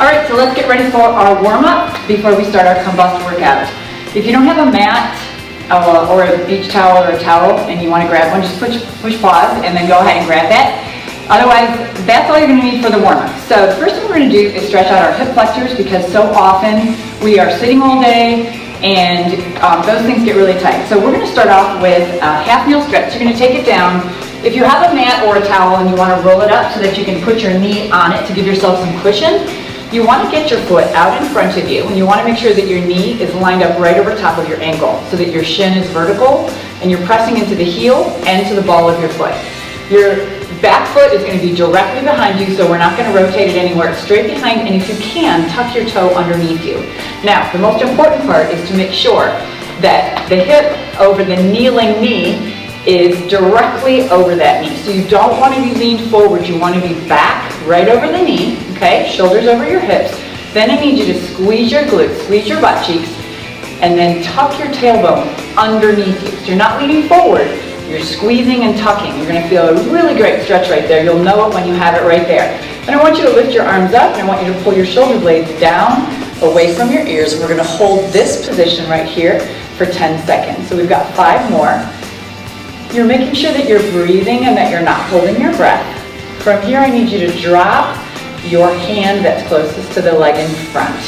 All right, so let's get ready for our warm-up before we start our Combust workout. If you don't have a mat or a beach towel or a towel and you want to grab one, just push pause and then go ahead and grab that. Otherwise, that's all you're going to need for the warm-up. So the first thing we're going to do is stretch out our hip flexors, because so often we are sitting all day and those things get really tight. So we're going to start off with a half kneel stretch. You're going to take it down. If you have a mat or a towel and you want to roll it up so that you can put your knee on it to give yourself some cushion, you want to get your foot out in front of you, and you want to make sure that your knee is lined up right over top of your ankle so that your shin is vertical and you're pressing into the heel and to the ball of your foot. Your back foot is going to be directly behind you, so we're not going to rotate it anywhere. It's straight behind, and if you can, tuck your toe underneath you. Now, the most important part is to make sure that the hip over the kneeling knee is directly over that knee. So you don't want to be leaned forward, you want to be back right over the knee, okay? Shoulders over your hips. Then I need you to squeeze your glutes, squeeze your butt cheeks, and then tuck your tailbone underneath you. So you're not leaning forward, you're squeezing and tucking. You're going to feel a really great stretch right there. You'll know it when you have it right there. And I want you to lift your arms up, and I want you to pull your shoulder blades down away from your ears. We're going to hold this position right here for 10 seconds. So we've got 5 more. You're making sure that you're breathing and that you're not holding your breath. From here, I need you to drop your hand that's closest to the leg in front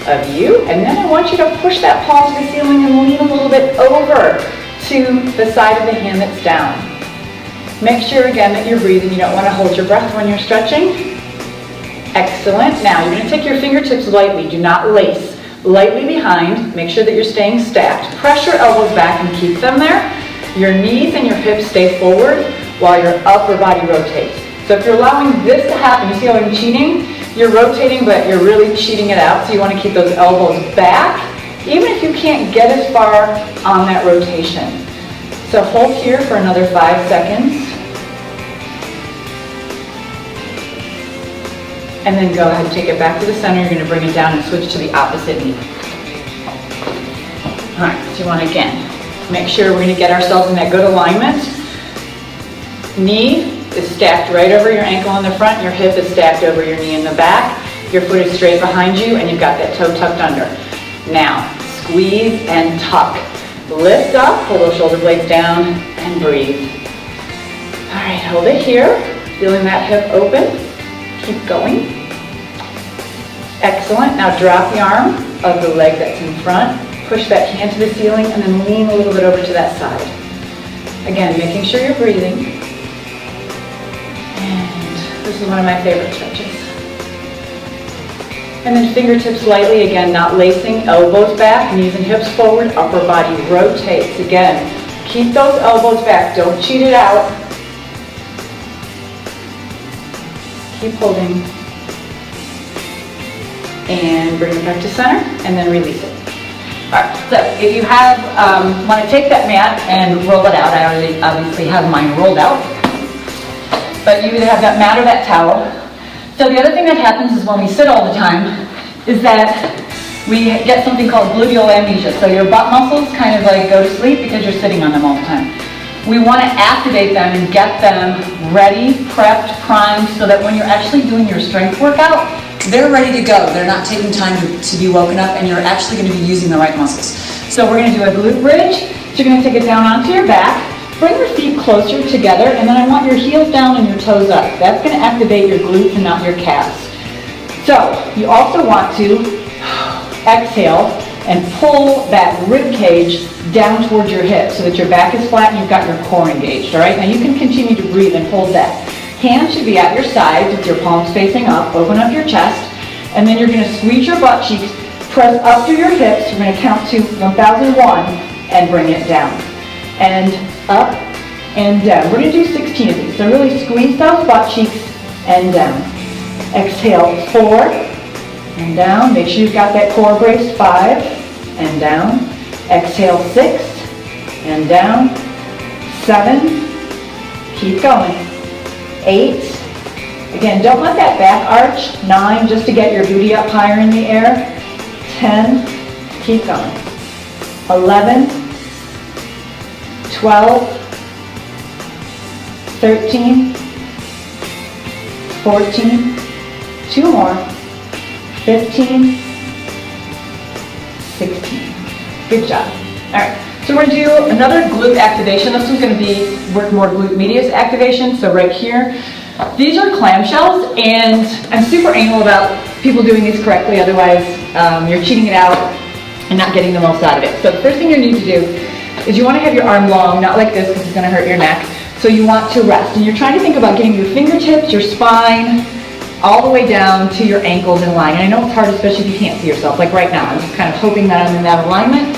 of you. And then I want you to push that palm to the ceiling and lean a little bit over to the side of the hand that's down. Make sure again that you're breathing. You don't want to hold your breath when you're stretching. Excellent. Now you're going to take your fingertips lightly. Do not lace. Lightly behind. Make sure that you're staying stacked. Press your elbows back and keep them there. Your knees and your hips stay forward while your upper body rotates. So if you're allowing this to happen, you see how I'm cheating? You're rotating, but you're really cheating it out. So you want to keep those elbows back, even if you can't get as far on that rotation. So hold here for another 5 seconds. And then go ahead and take it back to the center. You're going to bring it down and switch to the opposite knee. All right, so you want to again, make sure we're going to get ourselves in that good alignment. Knee is stacked right over your ankle in the front. Your hip is stacked over your knee in the back. Your foot is straight behind you, and you've got that toe tucked under. Now, squeeze and tuck. Lift up, pull those shoulder blades down, and breathe. All right, hold it here. Feeling that hip open. Keep going. Excellent. Now drop the arm of the leg that's in front. Push that hand to the ceiling and then lean a little bit over to that side. Again, making sure you're breathing. And this is one of my favorite stretches. And then fingertips lightly, again, not lacing, elbows back, knees and hips forward, upper body rotates. Again, keep those elbows back, don't cheat it out. Keep holding. And bring it back to center, and then release it. All right, so if you have, want to take that mat and roll it out, I already obviously have mine rolled out, but you either have that mat or that towel. So the other thing that happens is when we sit all the time is that we get something called gluteal amnesia. So your butt muscles kind of like go to sleep because you're sitting on them all the time. We want to activate them and get them ready, prepped, primed, so that when you're actually doing your strength workout, they're ready to go. They're not taking time to be woken up, and you're actually going to be using the right muscles. So we're going to do a glute bridge. So you're going to take it down onto your back. Bring your feet closer together, and then I want your heels down and your toes up. That's going to activate your glutes and not your calves. So you also want to exhale and pull that rib cage down towards your hips so that your back is flat and you've got your core engaged. All right. Now you can continue to breathe and hold that. Hands should be at your sides with your palms facing up. Open up your chest, and then you're going to squeeze your butt cheeks, press up through your hips. You're going to count to 1001 and bring it down. And up and down. We're going to do 16 of these. So really squeeze those butt cheeks and down. Exhale, 4 and down. Make sure you've got that core braced. 5 and down. Exhale, 6 and down. 7. Keep going. 8. Again, don't let that back arch. 9, just to get your booty up higher in the air. 10. Keep going. 11. 12. 13. 14. 2 more. 15, 16. Good job. All right, so we're gonna do another glute activation. This one's gonna be work more glute medius activation. So right here, these are clamshells, and I'm super anal about people doing these correctly, otherwise you're cheating it out and not getting the most out of it. So the first thing you need to do is you wanna have your arm long, not like this because it's gonna hurt your neck. So you want to rest, and you're trying to think about getting your fingertips, your spine, all the way down to your ankles in line. And I know it's hard, especially if you can't see yourself, like right now. I'm just kind of hoping that I'm in that alignment,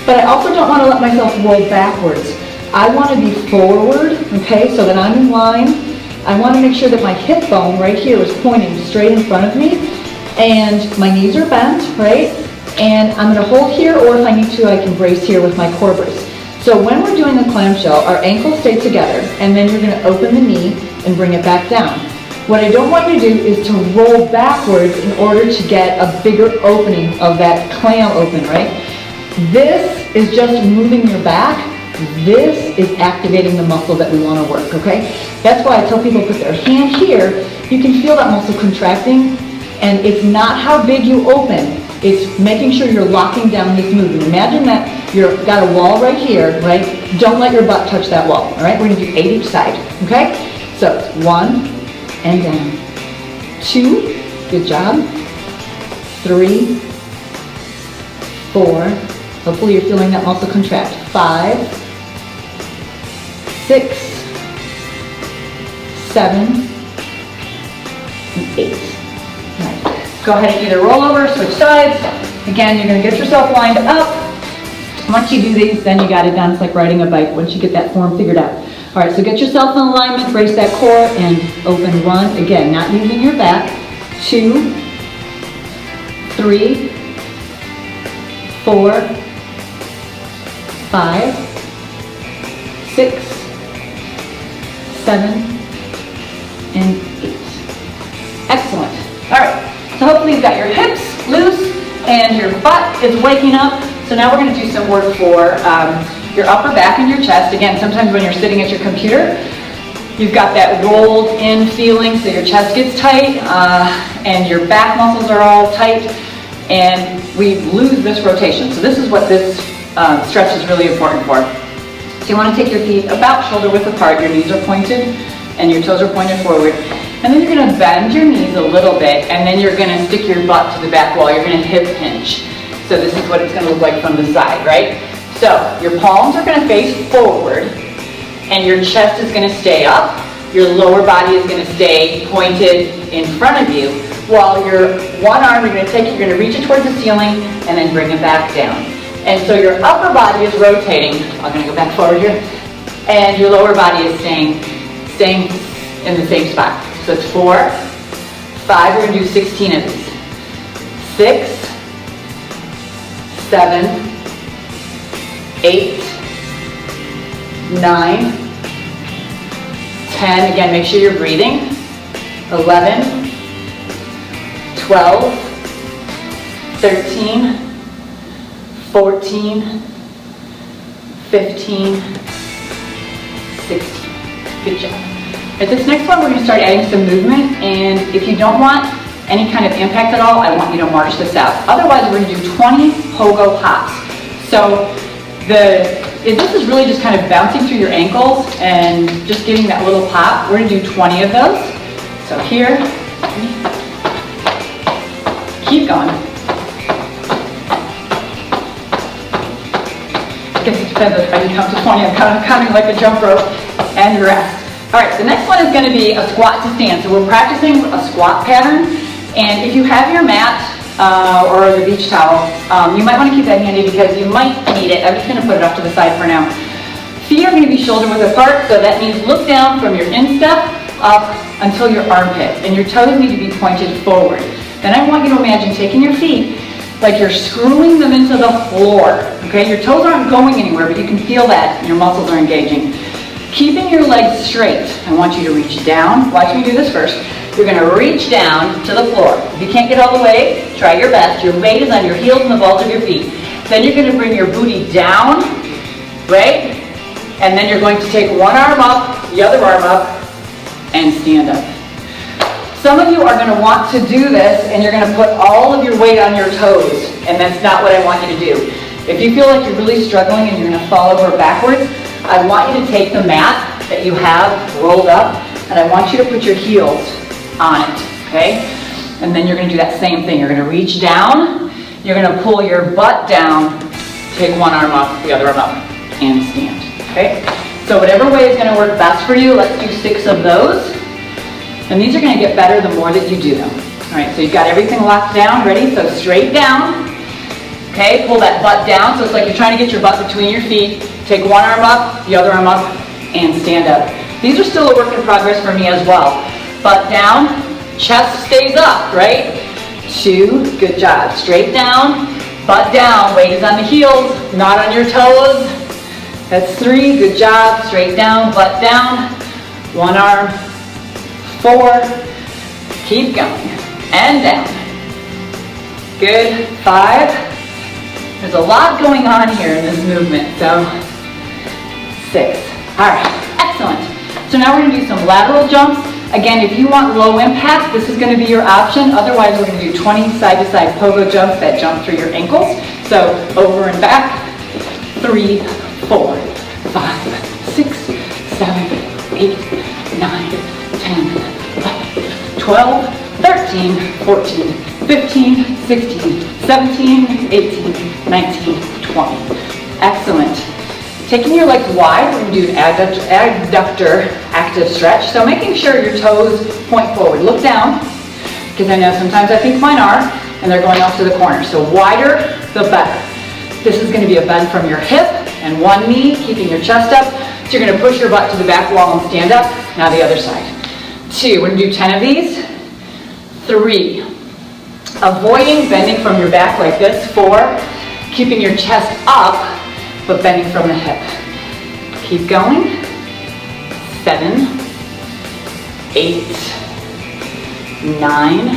but I also don't want to let myself roll backwards. I want to be forward, okay, so that I'm in line. I want to make sure that my hip bone right here is pointing straight in front of me, and my knees are bent, right? And I'm going to hold here, or if I need to, I can brace here with my core brace. So when we're doing the clamshell, our ankles stay together, and then you're going to open the knee and bring it back down. What I don't want you to do is to roll backwards in order to get a bigger opening of that clam open, right? This is just moving your back. This is activating the muscle that we want to work, okay? That's why I tell people to put their hand here. You can feel that muscle contracting, and it's not how big you open. It's making sure you're locking down this movement. Imagine that you've got a wall right here, right? Don't let your butt touch that wall, all right? We're going to do 8 each side, okay? So 1, and down. 2, good job. 3, 4, hopefully you're feeling that muscle contract. 5, 6, 7, and 8. All right. Go ahead and either roll over, switch sides. Again, you're going to get yourself lined up. Once you do these, then you got it done. It's like riding a bike once you get that form figured out. All right, so get yourself in alignment, brace that core, and open 1. Again, not using your back. 2, 3, 4, 5, 6, 7, and 8. Excellent. All right, so hopefully you've got your hips loose and your butt is waking up. So now we're going to do some work for your upper back and your chest. Again, sometimes when you're sitting at your computer, you've got that rolled in feeling, so your chest gets tight and your back muscles are all tight, and we lose this rotation. So this is what this stretch is really important for. So you want to take your feet about shoulder width apart, your knees are pointed and your toes are pointed forward. And then you're going to bend your knees a little bit, and then you're going to stick your butt to the back wall. You're going to hip hinge. So this is what it's going to look like from the side, right? So your palms are going to face forward, and your chest is going to stay up. Your lower body is going to stay pointed in front of you, while your one arm you're going to take, you're going to reach it towards the ceiling, and then bring it back down. And so your upper body is rotating. I'm going to go back forward here. And your lower body is staying in the same spot. So it's 4, 5, we're going to do 16 of these. 6, 7, 8, 9, 10, again, make sure you're breathing. 11, 12, 13, 14, 15, 16. Good job. At this next one, we're going to start adding some movement, and if you don't want any kind of impact at all, I want you to march this out. Otherwise, we're going to do 20 pogo hops. So this is really just kind of bouncing through your ankles and just getting that little pop. We're going to do 20 of those. So here, keep going. I guess it depends on how you count to 20. I'm kind of counting like a jump rope, and rest. All right, the next one is going to be a squat to stand. So we're practicing a squat pattern, and if you have your mat or the beach towel, you might want to keep that handy because you might need it. I'm just going to put it off to the side for now. Feet are going to be shoulder width apart, so that means look down from your instep up until your armpits, and your toes need to be pointed forward. Then I want you to imagine taking your feet like you're screwing them into the floor. Okay, your toes aren't going anywhere, but you can feel that your muscles are engaging. Keeping your legs straight, I want you to reach down. Watch me do this first. You're going to reach down to the floor. If you can't get all the way, try your best. Your weight is on your heels and the balls of your feet. Then you're going to bring your booty down, right? And then you're going to take one arm up, the other arm up, and stand up. Some of you are going to want to do this and you're going to put all of your weight on your toes, and that's not what I want you to do. If you feel like you're really struggling and you're going to fall over backwards, I want you to take the mat that you have rolled up and I want you to put your heels on it, okay? And then you're going to do that same thing. You're going to reach down, you're going to pull your butt down, take one arm up, the other arm up, and stand, okay? So whatever way is going to work best for you, let's do 6 of those. And these are going to get better the more that you do them. All right, so you've got everything locked down, ready? So straight down, okay? Pull that butt down, so it's like you're trying to get your butt between your feet. Take one arm up, the other arm up, and stand up. These are still a work in progress for me as well. Butt down, chest stays up, right? 2, good job. Straight down, butt down, weight is on the heels, not on your toes. That's 3, good job. Straight down, butt down, one arm, 4, keep going, and down. Good, 5. There's a lot going on here in this movement, so 6. All right, excellent. So now we're going to do some lateral jumps. Again, if you want low impact, this is going to be your option. Otherwise, we're going to do 20 side-to-side pogo jumps that jump through your ankles. So over and back, 3, 4, 5, 6, 7, 8, 9, 10, 12, 13, 14, 15, 16, 17, 18, 19, 20. Excellent. Taking your legs wide, we're going to do an adductor active stretch. So making sure your toes point forward. Look down, because I know sometimes I think mine are, and they're going off to the corner. So wider, the better. This is going to be a bend from your hip and one knee, keeping your chest up. So you're going to push your butt to the back wall and stand up. Now the other side. 2, we're going to do 10 of these. 3, avoiding bending from your back like this. 4, keeping your chest up, but bending from the hip. Keep going. 7, 8, 9,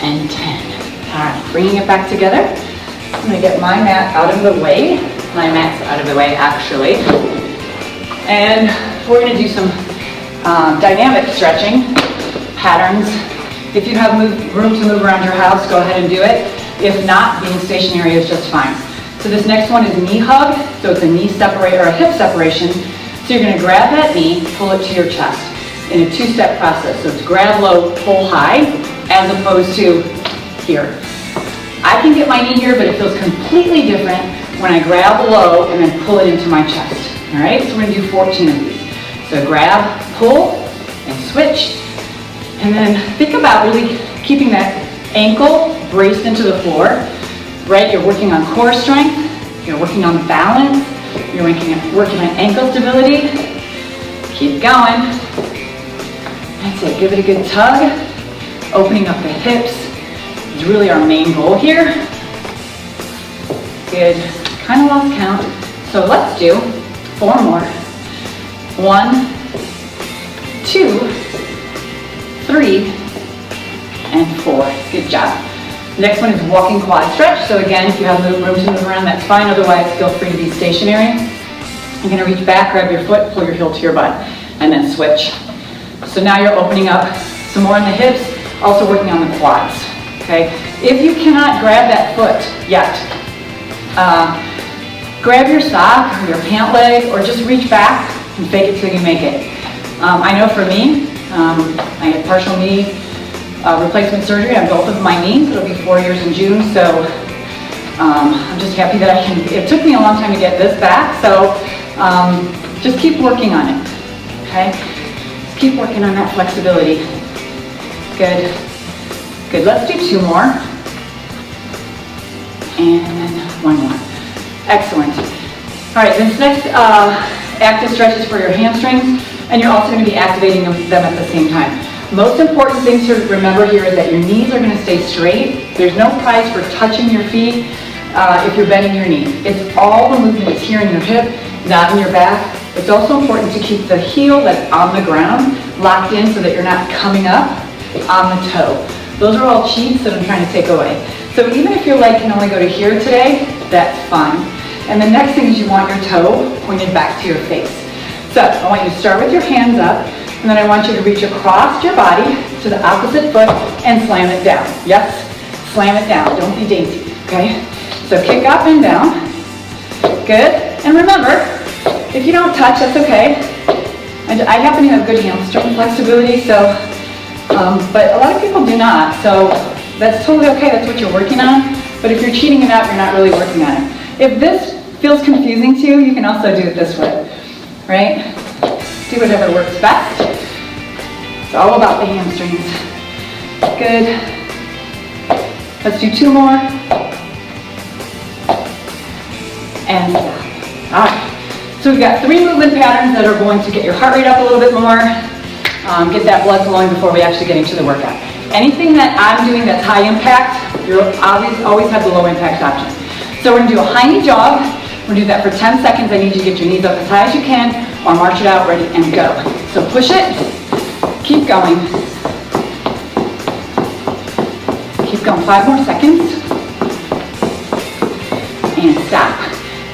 and 10. All right, bringing it back together. I'm going to get my mat out of the way. My mat's out of the way, actually. And we're going to do some dynamic stretching patterns. If you have room to move around your house, go ahead and do it. If not, being stationary is just fine. So this next one is knee hug. So it's a knee separate or a hip separation. So you're going to grab that knee, pull it to your chest in a 2-step process. So it's grab low, pull high, as opposed to here. I can get my knee here, but it feels completely different when I grab low and then pull it into my chest. All right, so we're going to do 14 of these. So grab, pull, and switch. And then think about really keeping that ankle braced into the floor, right? You're working on core strength, you're working on balance, you're working on ankle stability. Keep going. That's it, give it a good tug. Opening up the hips is really our main goal here. Good, kind of lost count. So let's do 4 more. 1, 2, 3, and 4. Good job. Next one is walking quad stretch. So again, if you have room to move around, that's fine. Otherwise, feel free to be stationary. You're going to reach back, grab your foot, pull your heel to your butt, and then switch. So now you're opening up some more in the hips, also working on the quads. Okay. If you cannot grab that foot yet, grab your sock or your pant leg, or just reach back and fake it till you make it. I know for me, I had partial knee replacement surgery on both of my knees. It'll be 4 years in June, so I'm just happy that I can. It took me a long time to get this back, so just keep working on it, okay? Just keep working on that flexibility. Good. Good, let's do 2 more. And then 1 more. Excellent. All right, this next active stretch is for your hamstrings, and you're also going to be activating them at the same time. Most important thing to remember here is that your knees are going to stay straight. There's no prize for touching your feet if you're bending your knee. It's all the movement is here in your hip, not in your back. It's also important to keep the heel that's on the ground locked in so that you're not coming up on the toe. Those are all cheats that I'm trying to take away. So even if your leg can only go to here today, that's fine. And the next thing is you want your toe pointed back to your face. So I want you to start with your hands up, and then I want you to reach across your body to the opposite foot and slam it down. Yes, slam it down, don't be dainty, okay? So kick up and down, good. And remember, if you don't touch, that's okay. I happen to have good hamstring flexibility, so, but a lot of people do not, so that's totally okay, that's what you're working on. But if you're cheating it out, you're not really working on it. If this feels confusing to you, you can also do it this way, right? Do whatever works best. It's all about the hamstrings. Good. Let's do 2 more. And stop. All right. So we've got 3 movement patterns that are going to get your heart rate up a little bit more, get that blood flowing before we actually get into the workout. Anything that I'm doing that's high impact, you'll always have the low impact option. So we're gonna do a high knee jog. We're gonna do that for 10 seconds. I need you to get your knees up as high as you can, or march it out, ready, and go. So push it, keep going. Keep going, 5 more seconds. And stop.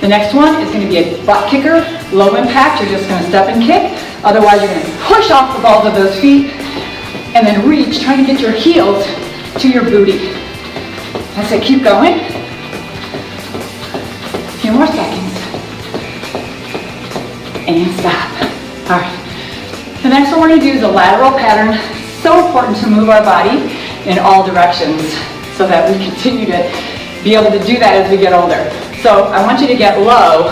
The next one is going to be a butt kicker, low impact. You're just going to step and kick. Otherwise, you're going to push off the balls of those feet and then reach, trying to get your heels to your booty. I say keep going. A few more seconds. And stop. All right. The next one we're going to do is a lateral pattern. So important to move our body in all directions so that we continue to be able to do that as we get older. So I want you to get low,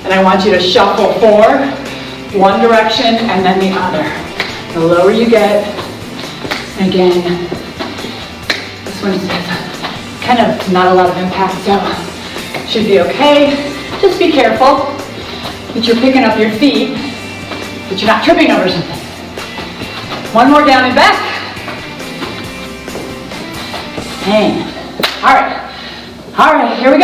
and I want you to shuffle 4, one direction and then the other. The lower you get, again, this one has kind of not a lot of impact, so should be okay. Just be careful that you're picking up your feet, that you're not tripping over something. 1 more down and back. And, all right, here we go.